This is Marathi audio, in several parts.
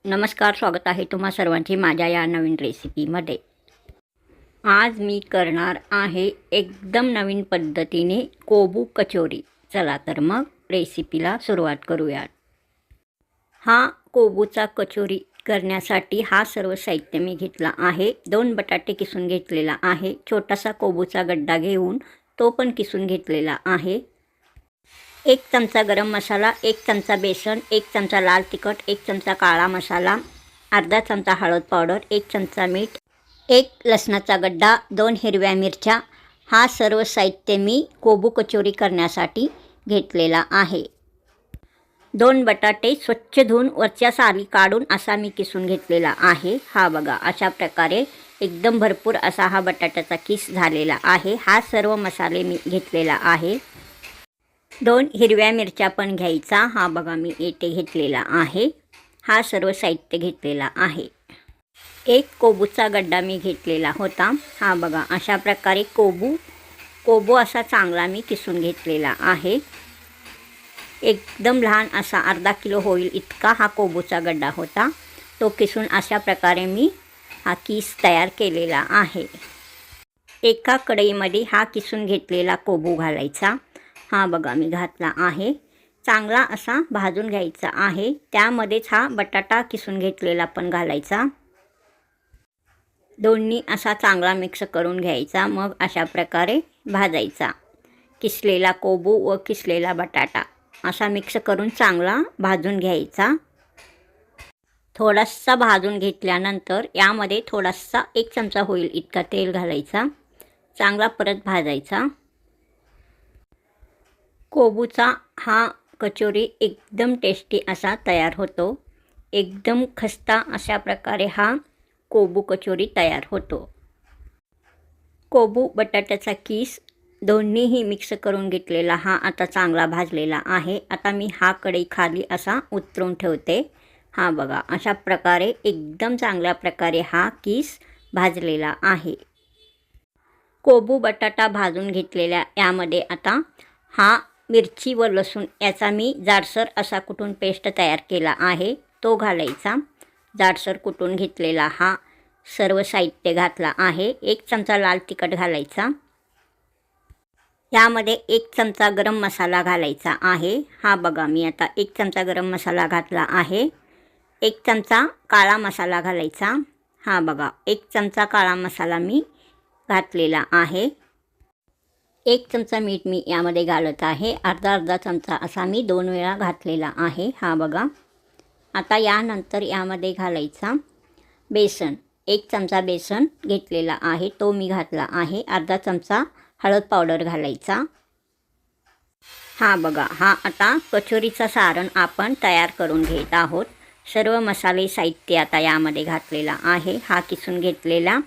नमस्कार, स्वागत आहे तुम्हा सर्वांचे माझ्या या नवीन रेसिपीमध्ये। आज मी करणार आहे एकदम नवीन पद्धतीने कोबू कचोरी। चला तर मग रेसिपीला सुरुवात करूयात। हा कोबूचा कचोरी करण्यासाठी हा सर्व साहित्य मी घेतला आहे। 2 बटाटे किसून घेतलेला आहे। छोटासा कोबूचा गड्डा घेऊन तो पण किसून घेतलेला आहे। 1 चमचा गरम मसाला, 1 चमचा बेसन, 1 चमचा लाल तिखट, 1 चमचा काळा मसाला, अर्धा चमचा हळद पावडर, 1 चमचा मीठ, 1 लसणाचा गड्डा, 2 हिरव्या मिरच्या। हा सर्व साहित्य मी कोबू कचोरी करण्यासाठी घेतलेला आहे। 2 बटाटे स्वच्छ धुवून वरच्या साली काढून असा मी किसून घेतलेला आहे। हा बघा, अशा प्रकारे एकदम भरपूर असा हा बटाट्याचा किस झालेला आहे। हा सर्व मसाले मी घेतलेला आहे। 2 हिरव्या मिरच्या पण घ्यायचा। हा बघा, मी येथे घेतलेला आहे। हा सर्व साहित्य घेतलेला आहे। 1 कोबूचा गड्डा मी घेतलेला होता। हा बघा, अशा प्रकारे कोबू असा चांगला मी किसून घेतलेला आहे। एकदम लहान असा अर्धा किलो होईल इतका हा कोबूचा गड्डा होता। तो किसून अशा प्रकारे मी हा किस तयार केलेला आहे। एका कढईमध्ये हा किसून घेतलेला कोबू घालायचा। हा बघा, मी घातला आहे। चांगला असा भाजून घ्यायचा आहे। त्यामध्येच हा बटाटा किसून घेतलेला पण घालायचा। दोन्ही असा चांगला मिक्स करून घ्यायचा। मग अशा प्रकारे भाजायचा। किसलेला कोबू व किसलेला बटाटा असा मिक्स करून चांगला भाजून घ्यायचा। थोडासा भाजून घेतल्यानंतर यामध्ये थोडासा 1 चमचा होईल इतका तेल घालायचा। चांगला परत भाजायचा। कोबूचा हा कचोरी एकदम टेस्टी असा तयार होतो। एकदम खस्ता अशा प्रकारे हा कोबू कचोरी तयार होतो। कोबू बटाट्याचा किस दोन्हीही मिक्स करून घेतलेला हा आता चांगला भाजलेला आहे। आता मी हा कढई खाली असा उतरून ठेवते। हा बघा, अशा प्रकारे एकदम चांगल्या प्रकारे हा किस भाजलेला आहे। कोबू बटाटा भाजून घेतलेल्या यामध्ये आता हा मिरची व लसूण याचा मी जाडसर असा कुटून पेस्ट तयार केला आहे तो घालायचा। जाडसर कुटून घेतलेला हा सर्व साहित्य घातला आहे। 1 चमचा लाल तिखट घालायचा। यामध्ये 1 चमचा गरम मसाला घालायचा आहे। हा बघा, मी आता 1 चमचा गरम मसाला घातला आहे। 1 चमचा काळा मसाला घालायचा। हा बघा, 1 चमचा काळा मसाला मी घातलेला आहे। 1 चमचा मीठ मी यामध्ये घालत आहे। अर्धा चमचा असा मी 2 वेळा घातलेला आहे। हा बघा, आता यानंतर यामध्ये घालायचा बेसन। 1 चमचा बेसन घेतलेला आहे तो मी घातला आहे। अर्धा चमचा हळद पावडर घालायचा। हा बघा, हा आता कचोरीचा सारण आपण तयार करून घेत आहोत। सर्व मसाले साहित्य आता यामध्ये घातलेला आहे। हा किसून घेतलेला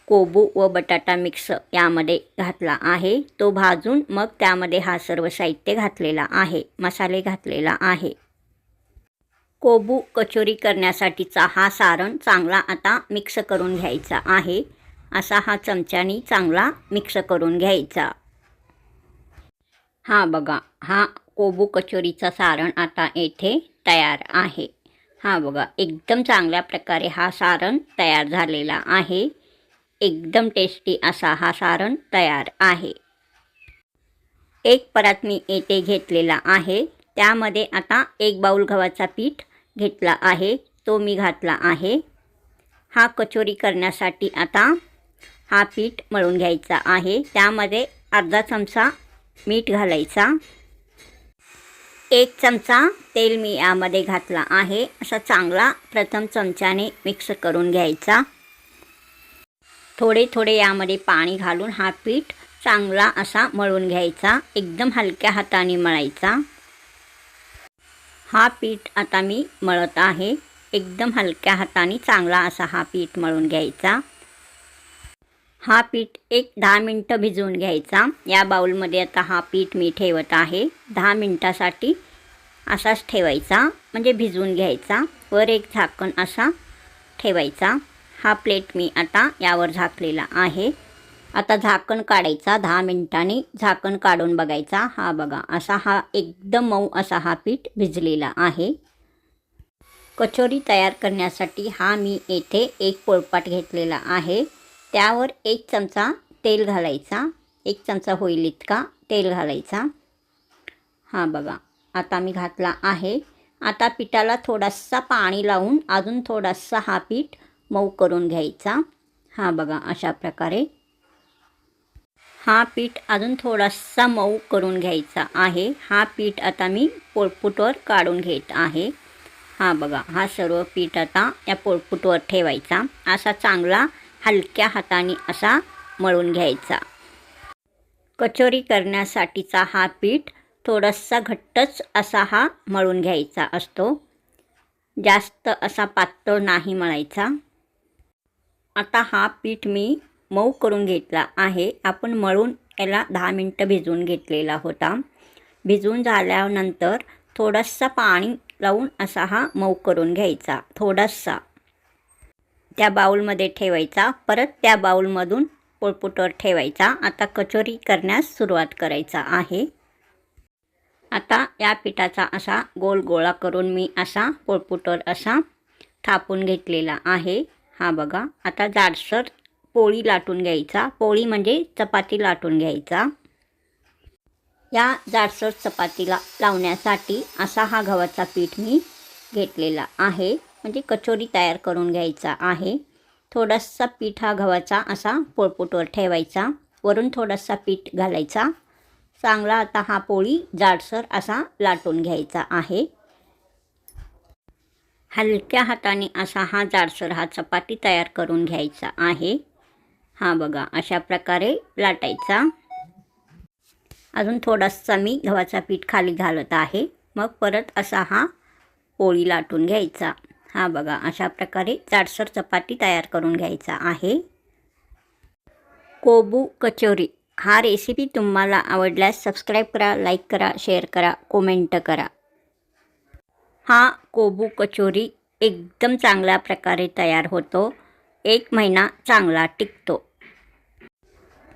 कोबू व बटाटा मिक्स यामध्ये घातला आहे। तो भाजून मग त्यामध्ये हा सर्व साहित्य घातलेला आहे। मसाले घातलेला आहे। कोबू कचोरी करण्यासाठीचा हा सारण चांगला आता मिक्स करून घ्यायचा आहे। असा हा चमच्यानी चांगला मिक्स करून घ्यायचा। हा बघा, हा कोबू कचोरीचा सारण आता येथे तयार आहे। हा बघा, एकदम चांगल्या प्रकारे हा सारण तयार झालेला आहे। एकदम टेस्टी असा हा सारण तयार आहे। एक परात मी येथे घेतलेला आहे। त्यामध्ये आता 1 बाउल गव्हाचा पीठ घेतला आहे तो मी घातला आहे। हा कचोरी करण्यासाठी आता हा पीठ मळून घ्यायचा आहे। त्यामध्ये अर्धा चमचा मीठ घालायचा। 1 चमचा तेल मी यामध्ये घातला आहे। असा चांगला प्रथम चमच्याने मिक्स करून घ्यायचा। थोडे थोडे यामध्ये पाणी घालून हा पीठ चांगला असा मळून घ्यायचा। एकदम हलक्या हाताने मळायचा। हा पीठ आता मी मळत आहे। एकदम हलक्या हाताने चांगला असा हा पीठ मळून घ्यायचा। हा पीठ 10 मिनिटं भिजवून घ्यायचा। या बाउलमध्ये आता हा पीठ मी ठेवत आहे। 10 मिनिटासाठी असाच ठेवायचा, म्हणजे भिजवून घ्यायचा। वर एक झाकण असा ठेवायचा। हा प्लेट मी आता यावर झाकलेला आहे। आता झाकण काढायचा। 10 मिनिटांनी झाकण काढून बघायचा। हा बघा, असा हा एकदम मऊ असा हा पीठ भिजलेला आहे। कचोरी तयार करण्यासाठी हा मी येथे एक पोळपाट घेतलेला आहे. त्यावर 1 चमचा तेल घालायचा. 1 चमचा होईल इतका तेल घालायचा. हा बघा, आता मी घातला आहे. आता पिठाला थोडासा पाणी लावून अजून थोडासा हा पीठ मऊ करून घ्यायचा. हा बघा, अशा प्रकारे हा पीठ अजून थोडासा मऊ करून घ्यायचा आहे. हा पीठ आता मी पोळपाटावर काढून घेत आहे. हा बघा, हा सर्व पीठ आता या पोळपाटावर ठेवायचा. असा चांगला हलक्या हाताने असा मळून घ्यायचा. कचोरी करण्यासाठीचा हा पीठ थोडासा घट्टच असा हा मळून घ्यायचा असतो. जास्त असा पातळ नाही मळायचा. आता हा पीठ मी मऊ करून घेतला आहे. आपण मळून याला 10 मिनटं भिजवून घेतलेला होता. भिजवून झाल्यानंतर थोडासा पाणी लावून असा हा मऊ करून घ्यायचा. थोडासा त्या बाऊलमध्ये ठेवायचा. परत त्या बाऊलमधून पोळपाटावर ठेवायचा. आता कचोरी करण्यास सुरुवात करायचा आहे. आता या पिठाचा असा गोल गोळा करून मी असा पोळपाटावर असा थापून घेतलेला आहे. हा बघा, आता जाडसर पोळी लाटून घ्यायचा. पोळी म्हणजे चपाती लाटून घ्यायचा. या जाडसर चपातीला लावण्यासाठी असा हा गव्हाचा पीठ मी घेतलेला आहे. म्हणजे कचोरी तयार करून घ्यायचा आहे. थोडासा पीठ हा गव्हाचा असा पोळपाटावर ठेवायचा. वरून थोडासा पीठ घालायचा. चांगला आता हा पोळी जाडसर असा लाटून घ्यायचा आहे. हलक्या हाताने असा हा जाडसर हा चपाती तयार करून घ्यायचा आहे. हा बघा, अशा प्रकारे लाटायचा. अजून थोडासा मी गव्हाचा पीठ खाली घालत आहे. मग परत असा हा पोळी लाटून घ्यायचा. हा बघा, अशा प्रकारे जाडसर चपाती तयार करून घ्यायचा आहे. कोबू कचोरी हा रेसिपी तुम्हाला आवडल्यास सबस्क्राईब करा, लाईक करा, शेअर करा, कमेंट करा. हा कोबू कचोरी एकदम चांगल्या प्रकारे तयार होतो. 1 महिना चांगला टिकतो.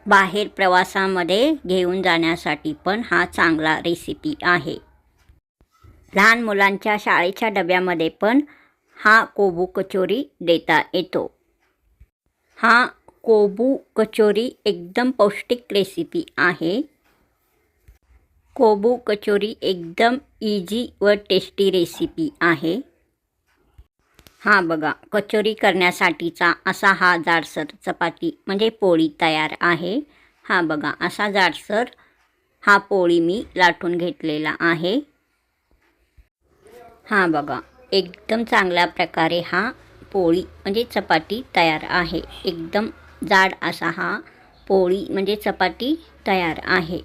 बाहेर प्रवासामध्ये घेऊन जाण्यासाठी पण हा चांगला रेसिपी आहे. लहान मुलांच्या शाळेच्या डब्यामध्ये पण हा कोबू कचोरी देता येतो. हा कोबू कचोरी एकदम पौष्टिक रेसिपी आहे. कोबू कचोरी एकदम इझी व टेस्टी रेसिपी आहे. हा बघा, कचोरी करण्यासाठीचा असा हा जाडसर चपाती म्हणजे पोळी तयार आहे. हा बघा, असा जाडसर हा पोळी मी लाटून घेतलेला आहे. हा बघा, एकदम चांगल्या प्रकारे हा पोळी म्हणजे चपाती तयार आहे. एकदम जाड असा हा पोळी म्हणजे चपाती तयार आहे.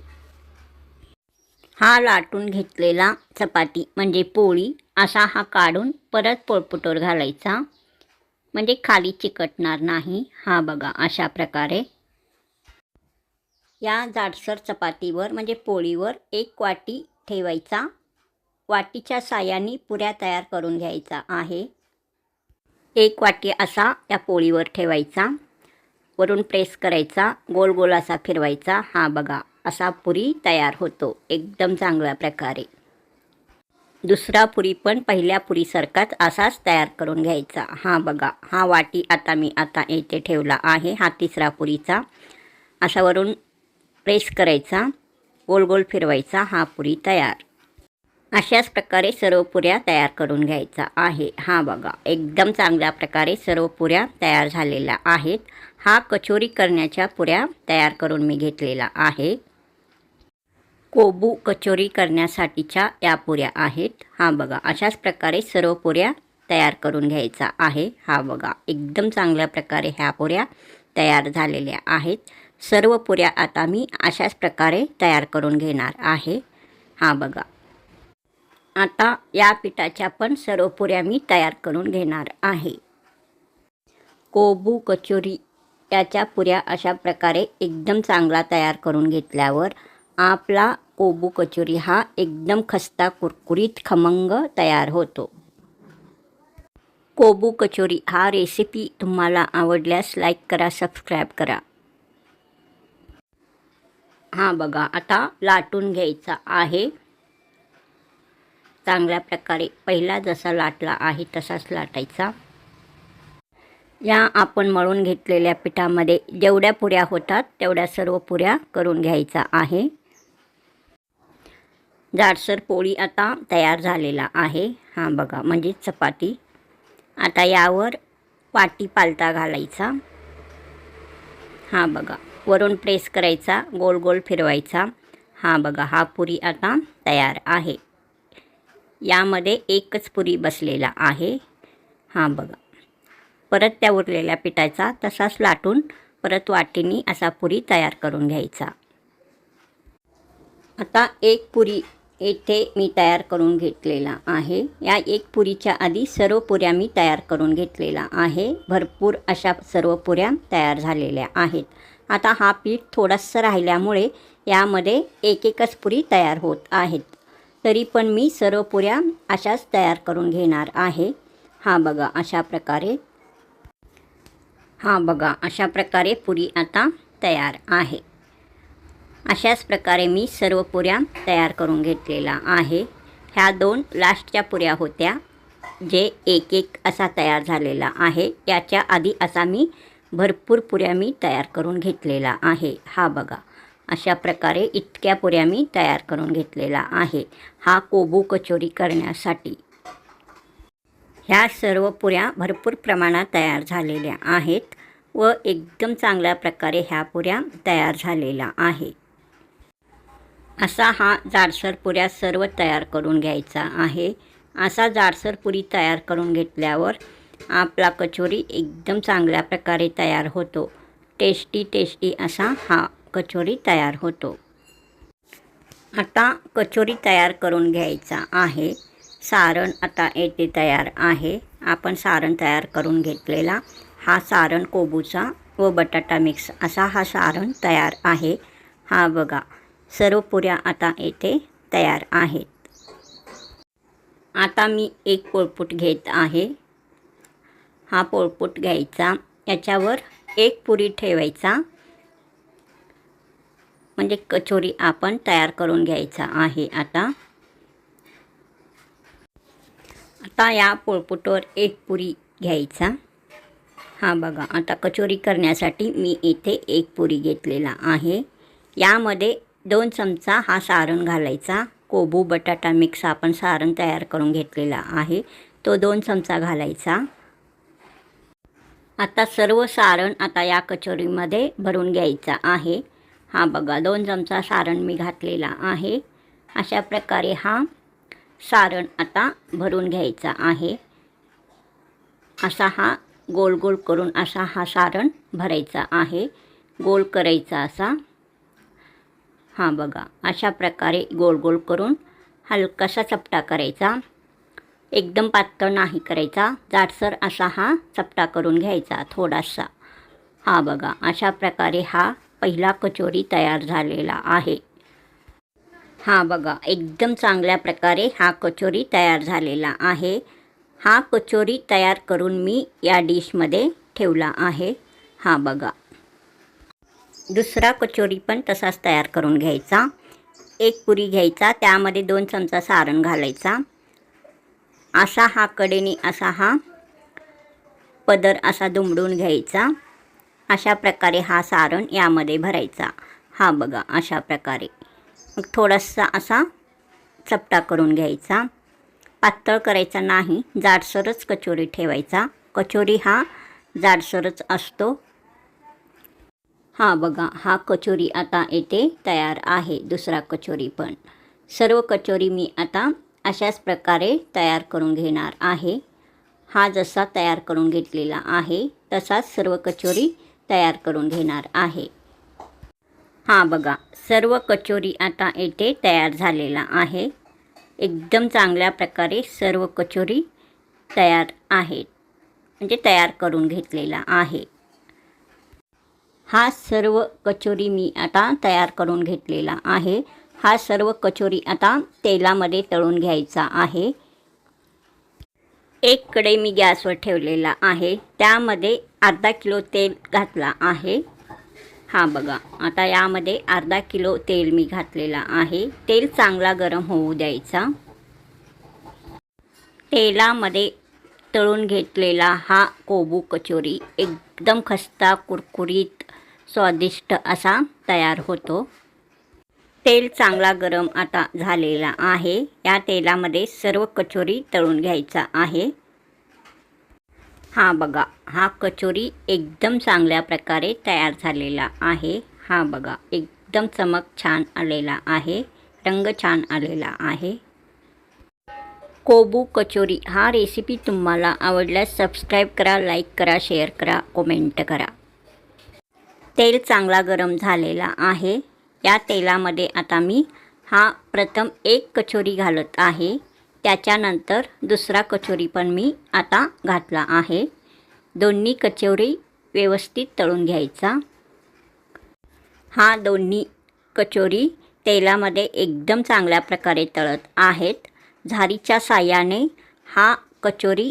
हा लाटून घेतलेला चपाती म्हणजे पोळी असा हा काढून परत पोळपाटावर घालायचा. म्हणजे खाली चिकटणार नाही. हा बघा, अशा प्रकारे या जाडसर चपातीवर म्हणजे पोळीवर 1 वाटी ठेवायचा. वाटीच्या साहाय्याने पुऱ्या तयार करून घ्यायचा आहे. 1 वाटी असा त्या पोळीवर ठेवायचा. वरून प्रेस करायचा, गोल गोल असा फिरवायचा. हा बघा, असा पुरी तयार होतो एकदम चांगल्या प्रकारे. दुसरा पुरी पण पहिल्या पुरीसारखाच असाच तयार करून घ्यायचा. हा बघा, हा वाटी आता मी येथे ठेवला आहे. हा तिसरा पुरीचा असा वरून प्रेस करायचा, गोल गोल फिरवायचा. हा पुरी तयार. अशाच प्रकारे सर्व पुऱ्या तयार करून घ्यायचा आहे. हा बघा, एकदम चांगल्या प्रकारे सर्व पुऱ्या तयार झालेल्या आहेत. हा कचोरी करण्याच्या पुऱ्या तयार करून मी घेतलेला आहे. कोबू कचोरी करण्यासाठीच्या या पुऱ्या आहेत. हा बघा, अशाच प्रकारे सर्व पुऱ्या तयार करून घ्यायचा आहे. हा बघा, एकदम चांगल्या प्रकारे ह्या पुऱ्या तयार झालेल्या आहेत. सर्व पुऱ्या आता मी अशाच प्रकारे तयार करून घेणार आहे. हा बघा, आता या पिठाच्या पण सर्व पुऱ्या मी तयार करून घेणार आहे. कोबू कचोरी याच्या पुऱ्या अशा प्रकारे एकदम चांगला तयार करून घेतल्यावर आपला कोबू कचोरी हा एकदम खस्ता कुरकुरीत खमंग तयार होतो. कोबू कचोरी हा रेसिपी तुम्हाला आवडल्यास लाईक करा, सबस्क्राईब करा. हा बघा, आता लाटून घ्यायचा आहे. चांगल्या प्रकारे पहिला जसा लाटला आहे तसाच लाटायचा. या आपण मळून घेतलेल्या पिठामध्ये जेवढ्या पुऱ्या होतात तेवढ्या सर्व पुऱ्या करून घ्यायचा आहे. जाडसर पोळी आता तयार झालेला आहे. हा बघा, म्हणजे चपाती. आता यावर वाटी पालथा घालायचा. हा बघा, वरून प्रेस करायचा, गोल गोल फिरवायचा. हा बघा, हा पुरी आता तयार आहे. यामध्ये एकच पुरी बसलेला आहे. हा बघा, परत त्या उरलेल्या पिठाचा तसाच लाटून परत वाटीनी असा पुरी तयार करून घ्यायचा. आता एक पुरी येथे मी तयार करून घेतलेला आहे. या एक पुरीच्या आधी सर्व पुऱ्या मी तयार करून घेतलेला आहे. भरपूर अशा सर्व पुऱ्या तयार झालेल्या आहेत. आता हा पीठ थोडंसं राहिल्यामुळे यामध्ये एकच पुरी तयार होत आहेत. तरी पण मी सर्व पुऱ्या अशाच तयार करून घेणार आहे. हा बघा, अशा प्रकारे. हा बघा, अशा प्रकारे पुरी आता तयार आहे. अशाच प्रकारे मी सर्व पुऱ्या तयार करून घेतलेला आहे. ह्या 2 लास्टच्या पुऱ्या होत्या जे एक असा तयार झालेला आहे. याच्या आधी असा मी भरपूर पुऱ्या मी तयार करून घेतलेला आहे. हा बघा, अशा प्रकारे इतक्या पुऱ्या मी तयार करून घेतलेला आहे. हा कोबू कचोरी करण्यासाठी. ह्या सर्व पुऱ्या भरपूर प्रमाणात तयार झालेल्या आहेत व एकदम चांगल्या प्रकारे ह्या पुऱ्या तयार झालेल्या आहे. असा हा जाडसर पुऱ्या सर्व तयार करून घ्यायचा आहे. असा जाडसर पुरी तयार करून घेतल्यावर आपला कचोरी एकदम चांगल्या प्रकारे तयार होतो. टेस्टी असा हा कचोरी तयार होतो. आता कचोरी तयार करून घ्यायचा आहे. सारण आता येथे तयार आहे. आपण सारण तयार करून घेतलेला हा सारण कोबूचा व बटाटा मिक्स असा हा सारण तयार आहे. हा बघा, सर्व पुऱ्या आता येथे तयार आहेत. आता मी एक पोळपूट घेत आहे. हा पोळपूट घ्यायचा, याच्यावर एक पुरी ठेवायचा, म्हणजे कचोरी आपण तयार करून घ्यायचा आहे. आता या पोळपूटवर एक पुरी घ्यायचा. हा बघा, आता कचोरी करण्यासाठी मी इथे एक पुरी घेतलेला आहे. यामध्ये 2 चमचा हा सारण घालायचा. कोबू बटाटा मिक्स आपण सारण तयार करून घेतलेला आहे, तो 2 चमचा घालायचा. आता सर्व सारण आता या कचोरीमध्ये भरून घ्यायचा आहे. हा बघा, 2 चमचा सारण मी घातलेला आहे. अशा प्रकारे हा सारण आता भरून घ्यायचा आहे. असा हा गोल गोल करून असा हा सारण भरायचा आहे. गोल करायचा असा. हा बघा, अशा प्रकारे गोल गोल करून हलकासा चपटा करायचा. एकदम पातळ नाही करायचा, जाडसर असा हा चपटा करून घ्यायचा थोडासा. हा बघा, अशा प्रकारे हा पहिला कचोरी तयार झालेला आहे. हा बघा, एकदम चांगल्या प्रकारे हा कचोरी तयार झालेला आहे. हा कचोरी तयार करून मी या डिशमध्ये ठेवला आहे. हा बघा, दुसरा कचोरी पण तसाच तयार करून घ्यायचा. एक पुरी घ्यायचा, त्यामध्ये 2 चमचा सारण घालायचा. असा हा कडेने असा हा पदर असा दुमडून घ्यायचा. अशा प्रकारे हा सारण यामध्ये भरायचा. हा बघा, अशा प्रकारे मग थोडासा असा चपटा करून घ्यायचा. पातळ करायचा नाही, जाडसरच कचोरी ठेवायचा. कचोरी हा जाडसरच असतो. हा बघा, हा कचोरी आता येथे तयार आहे. दुसरा कचोरी पण. सर्व कचोरी मी आता अशाच प्रकारे तयार करून घेणार आहे. हा जसा तयार करून घेतलेला आहे तसाच सर्व कचोरी तयार करून घेणार आहे. हा बघा, सर्व कचोरी आता येथे तयार झालेला आहे. एकदम चांगल्या प्रकारे सर्व कचोरी तयार आहेत, म्हणजे तयार करून घेतलेला आहे. हा सर्व कचोरी मी आता तयार करून घेतलेला आहे. हा सर्व कचोरी आता तेलामध्ये तळून घ्यायचा आहे. एक कढई मी गॅसवर ठेवलेला आहे, त्यामध्ये अर्धा किलो तेल घातला आहे. हा बघा, आता यामध्ये अर्धा किलो तेल मी घातलेला आहे. तेल चांगला गरम होऊ द्यायचा. तेलामध्ये तळून घेतलेला हा कोबू कचोरी एकदम खस्ता कुरकुरीत स्वादिष्ट असा तयार होतो. तेल चांगला गरम आता झालेला आहे. या तेलामध्ये सर्व कचोरी तळून घ्यायचा आहे. हा बघा, हा कचोरी एकदम चांगल्या प्रकारे तयार झालेला आहे. हा बघा, एकदम चमक छान आलेला आहे, रंग छान आलेला आहे. कोबू कचोरी हा रेसिपी तुम्हाला आवडल्यास सबस्क्राईब करा, लाईक करा, शेअर करा, कमेंट करा. तेल चांगला गरम झालेला आहे. या तेलामध्ये आता मी प्रथम एक कचोरी घालत आहे. त्याच्यानंतर दुसरा कचोरी पण मी आता घातला आहे. दोन्ही कचोरी व्यवस्थित तळून घ्यायचा. दोन्ही कचोरी तेलामध्ये एकदम चांगल्या प्रकारे तळत आहेत. झारीच्या साहाय्याने कचोरी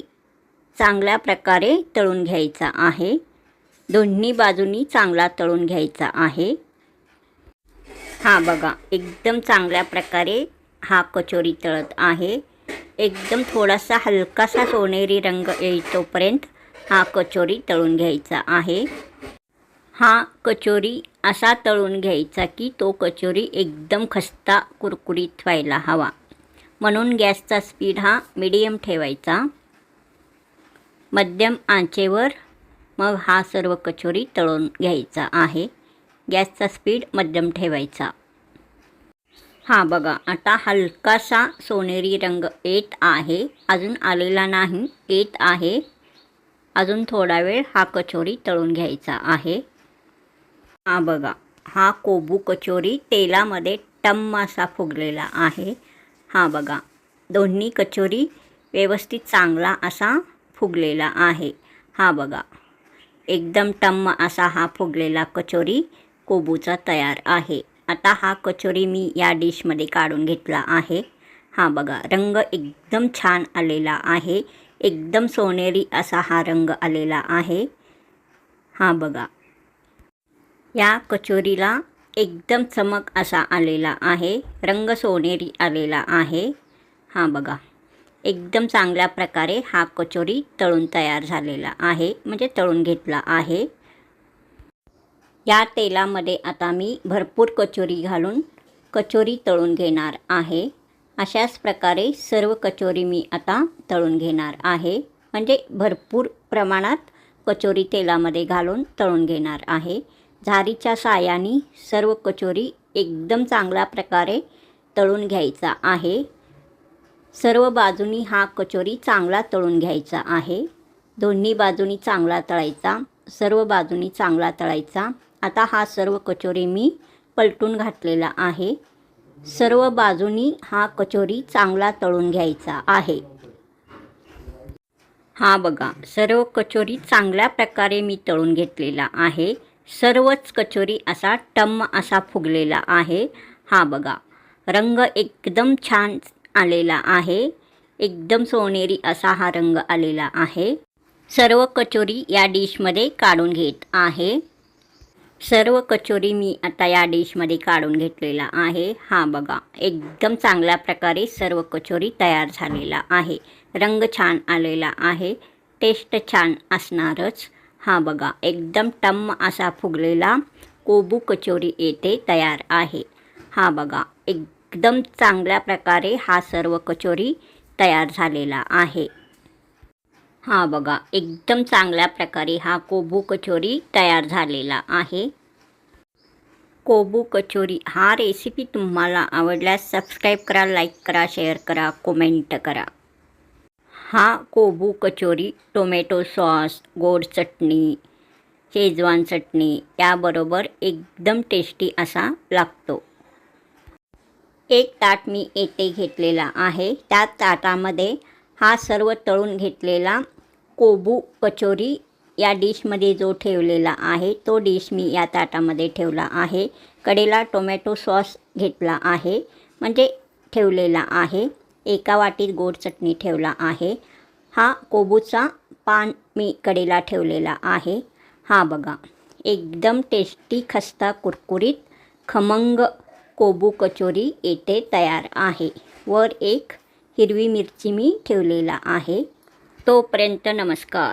चांगल्या प्रकारे तळून घ्यायचा आहे. दोन्ही बाजूनी चांगला तळून घ्यायचा आहे. बघा, एकदम चांगल्या प्रकारे कचोरी तळत आहे. एकदम थोडासा हलकासा सोनेरी रंग येईतोपर्यंत कचोरी तळून घ्यायचा आहे. कचोरी असा तळून घ्यायचा की तो कचोरी एकदम खस्ता कुरकुरीत व्हायला हवा. म्हणून गॅसचा स्पीड मीडियम ठेवायचा. मध्यम आचेवर मग सर्व कचोरी तळून घ्यायचा आहे. गॅसचा स्पीड मध्यम ठेवायचा. बघा, आता हलकासा सोनेरी रंग येत आहे. अजून आलेला नाही, येत आहे. अजून थोडा वेळ कचोरी तळून घ्यायचा आहे. बघा, कोबू कचोरी तेलामध्ये टम्म असा फुगलेला आहे. बघा, दोन्ही कचोरी व्यवस्थित चांगला असा फुगलेला आहे. बघा, एकदम टम्म असा फुगलेला कचोरी कोबूचा तयार आहे. आता कचोरी मी या डिशमध्ये काढून घेतला आहे. बघा, रंग एकदम छान आलेला आहे. एकदम सोनेरी असा रंग आलेला आहे. बघा, या कचोरीला एकदम चमक असा आलेला आहे. रंग सोनेरी आलेला आहे. बघा, एकदम चांगल्या प्रकारे कचोरी तळून तयार झालेला आहे, म्हणजे तळून घेतला आहे. या तेलामध्ये आता मी भरपूर कचोरी घालून कचोरी तळून घेणार आहे. अशाच प्रकारे सर्व कचोरी मी आता तळून घेणार आहे. म्हणजे भरपूर प्रमाणात कचोरी तेलामध्ये घालून तळून घेणार आहे. झारीच्या साहाय्याने सर्व कचोरी एकदम चांगल्या प्रकारे तळून घ्यायचा आहे. सर्व बाजूनी कचोरी चांगला तळून घ्यायचा आहे. दोन्ही बाजूनी चांगला तळायचा, सर्व बाजूनी चांगला तळायचा. आता सर्व कचोरी मी पलटून घातलेला आहे. सर्व बाजूनी कचोरी चांगला तळून घ्यायचा आहे. बघा, सर्व कचोरी चांगल्या प्रकारे मी तळून घेतलेला आहे. सर्वच कचोरी असा टम्म असा फुगलेला आहे. बघा, रंग एकदम छान आलेला आहे. एकदम सोनेरी असा रंग आलेला आहे. सर्व कचोरी या डिशमध्ये काढून घेत आहे. सर्व कचोरी मी आता या डिशमध्ये काढून घेतलेला आहे. बघा, एकदम चांगल्या प्रकारे सर्व कचोरी तयार झालेला आहे. रंग छान आलेला आहे. टेस्ट छान असणारच. बघा, एकदम टम्म असा फुगलेला कोबू कचोरी येथे तयार आहे. बघा, एकदम चांगल्या प्रकारे सर्व कचोरी तयार झालेला आहे. बघा, एकदम चांगल्या प्रकारे कोबू कचोरी तयार झालेला आहे. कोबू कचोरी रेसिपी तुम्हाला आवडल्यास सबस्क्राईब करा, लाईक करा, शेअर करा, कमेंट करा. कोबू कचोरी टोमॅटो सॉस, गोड चटणी, शेजवान चटणी याबरोबर एकदम टेस्टी असा लागतो. एक ताट मी येथे घेतलेला आहे. त्या ताटामध्ये सर्व तळून घेतलेला कोबू कचोरी या डिशमध्ये जो ठेवलेला आहे तो डिश मी या ताटामध्ये ठेवला आहे. कडेला टोमॅटो सॉस घेतला आहे, म्हणजे ठेवलेला आहे. एका वाटीत गोड चटणी ठेवला आहे. कोबूचा पान मी कडेला ठेवलेला आहे. बघा, एकदम टेस्टी खस्ता कुरकुरीत खमंग कोबू कचोरी येथे तयार आहे. वर एक हिरवी मिरची मी ठेवलेला आहे. तोपर्यंत नमस्कार.